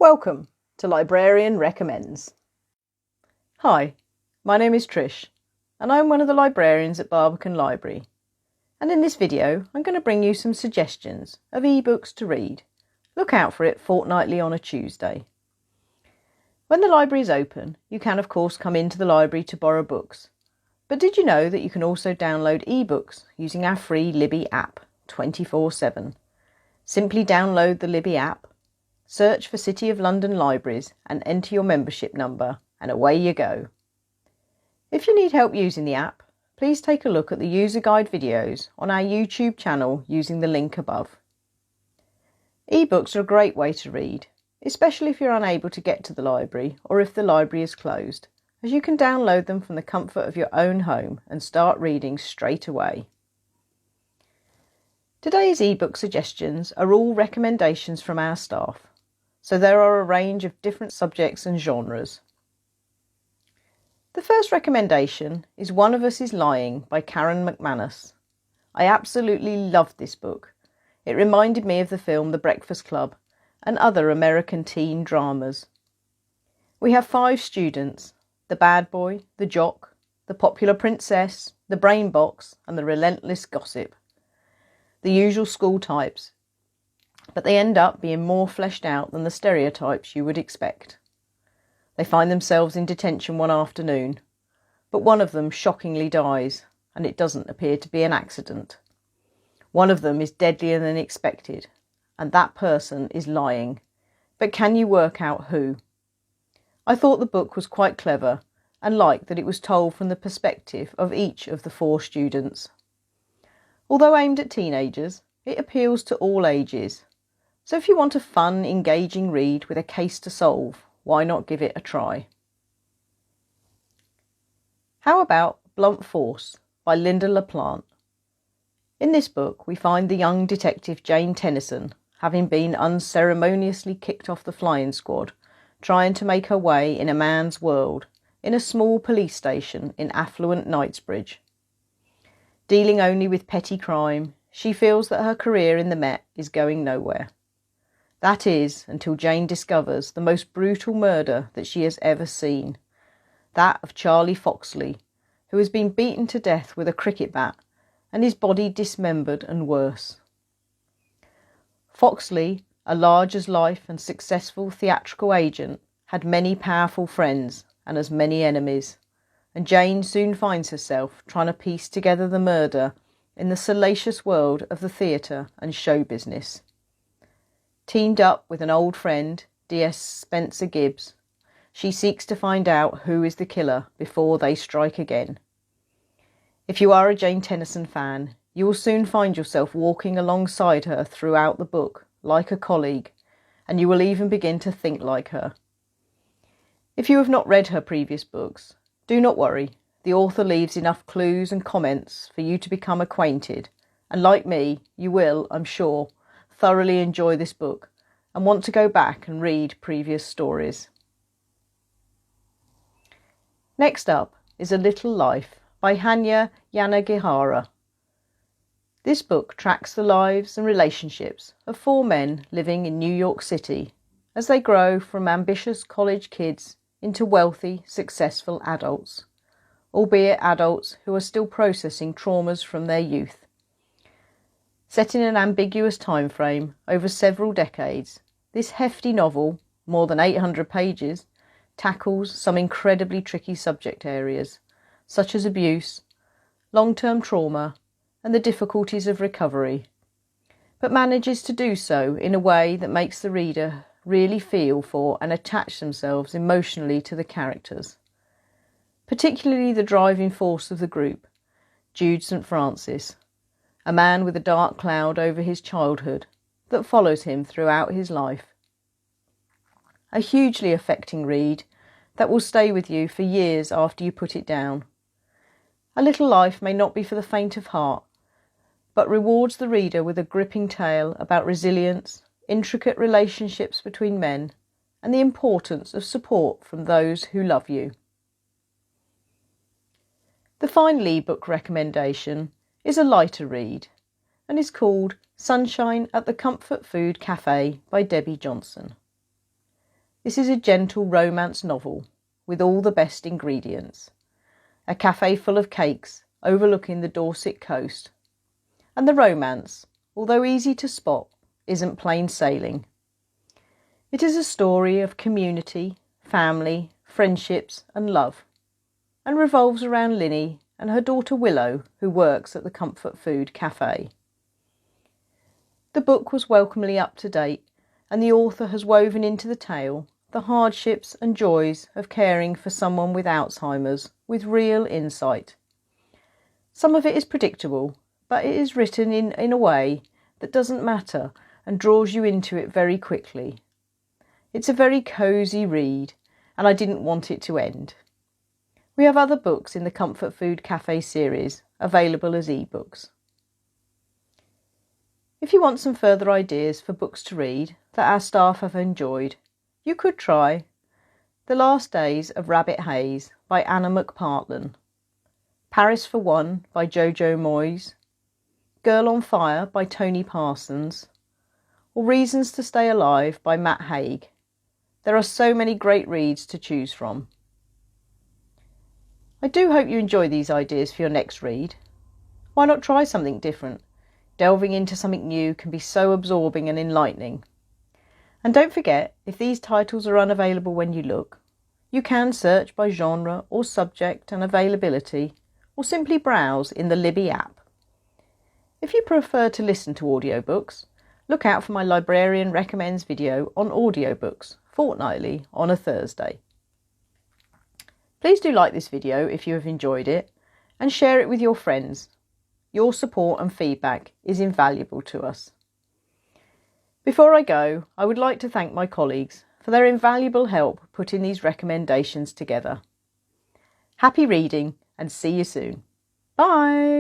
Welcome to Librarian Recommends. Hi, my name is Trish and I'm one of the librarians at Barbican Library, and in this video I'm going to bring you some suggestions of ebooks to read. Look out for it fortnightly on a Tuesday. When the library is open, you can of course come into the library to borrow books, but did you know that you can also download ebooks using our free Libby app 24/7? Simply download the Libby app, search for City of London libraries and enter your membership number, and away you go. If you need help using the app, please take a look at the user guide videos on our YouTube channel using the link above. Ebooks are a great way to read, especially if you're unable to get to the library or if the library is closed, as you can download them from the comfort of your own home and start reading straight away. Today's ebook suggestions are all recommendations from our staff, so there are a range of different subjects and genres. The first recommendation is One of Us is Lying by Karen McManus. I absolutely loved this book. It reminded me of the film The Breakfast Club and other American teen dramas. We have 5 students: the bad boy, the jock, the popular princess, the brain box and the relentless gossip. The usual school types, but they end up being more fleshed out than the stereotypes you would expect. They find themselves in detention one afternoon, but one of them shockingly dies, and it doesn't appear to be an accident. One of them is deadlier than expected, and that person is lying. But can you work out who? I thought the book was quite clever and liked that it was told from the perspective of each of the 4 students. Although aimed at teenagers, it appeals to all ages. So if you want a fun, engaging read with a case to solve, why not give it a try? How about Blunt Force by Linda LaPlante? In this book, we find the young detective Jane Tennyson, having been unceremoniously kicked off the flying squad, trying to make her way in a man's world in a small police station in affluent Knightsbridge. Dealing only with petty crime, she feels that her career in the Met is going nowhere. That is, until Jane discovers the most brutal murder that she has ever seen. That of Charlie Foxley, who has been beaten to death with a cricket bat and his body dismembered and worse. Foxley, a large-as-life and successful theatrical agent, had many powerful friends and as many enemies, and Jane soon finds herself trying to piece together the murder in the salacious world of the theatre and show business. Teamed up with an old friend, D.S. Spencer Gibbs, she seeks to find out who is the killer before they strike again. If you are a Jane Tennyson fan, you will soon find yourself walking alongside her throughout the book, like a colleague, and you will even begin to think like her. If you have not read her previous books, do not worry. The author leaves enough clues and comments for you to become acquainted, and like me, you will, I'm sure, thoroughly enjoy this book and want to go back and read previous stories. Next up is A Little Life by Hanya Yanagihara. This book tracks the lives and relationships of 4 men living in New York City as they grow from ambitious college kids into wealthy, successful adults, albeit adults who are still processing traumas from their youth. Set in an ambiguous time frame over several decades, this hefty novel, more than 800 pages, tackles some incredibly tricky subject areas, such as abuse, long-term trauma, and the difficulties of recovery, but manages to do so in a way that makes the reader really feel for and attach themselves emotionally to the characters, particularly the driving force of the group, Jude St. Francis, a man with a dark cloud over his childhood that follows him throughout his life. A hugely affecting read that will stay with you for years after you put it down. A Little Life may not be for the faint of heart, but rewards the reader with a gripping tale about resilience, intricate relationships between men, and the importance of support from those who love you. The final ebook recommendation is a lighter read and is called Sunshine at the Comfort Food Cafe by Debbie Johnson. This is a gentle romance novel with all the best ingredients. A cafe full of cakes overlooking the Dorset coast. And the romance, although easy to spot, isn't plain sailing. It is a story of community, family, friendships and love, and revolves around Linny and her daughter Willow, who works at the Comfort Food Cafe. The book was welcomely up to date, and the author has woven into the tale the hardships and joys of caring for someone with Alzheimer's with real insight. Some of it is predictable, but it is written in a way that doesn't matter and draws you into it very quickly. It's a very cosy read, and I didn't want it to end. We have other books in the Comfort Food Cafe series available as eBooks. If you want some further ideas for books to read that our staff have enjoyed, you could try The Last Days of Rabbit Haze by Anna McPartlin, Paris for One by Jojo Moyes, Girl on Fire by Tony Parsons, or Reasons to Stay Alive by Matt Haig. There are so many great reads to choose from. I do hope you enjoy these ideas for your next read. Why not try something different? Delving into something new can be so absorbing and enlightening. And don't forget, if these titles are unavailable when you look, you can search by genre or subject and availability, or simply browse in the Libby app. If you prefer to listen to audiobooks, look out for my Librarian Recommends video on audiobooks fortnightly on a Thursday. Please do like this video if you have enjoyed it and share it with your friends. Your support and feedback is invaluable to us. Before I go, I would like to thank my colleagues for their invaluable help putting these recommendations together. Happy reading and see you soon. Bye!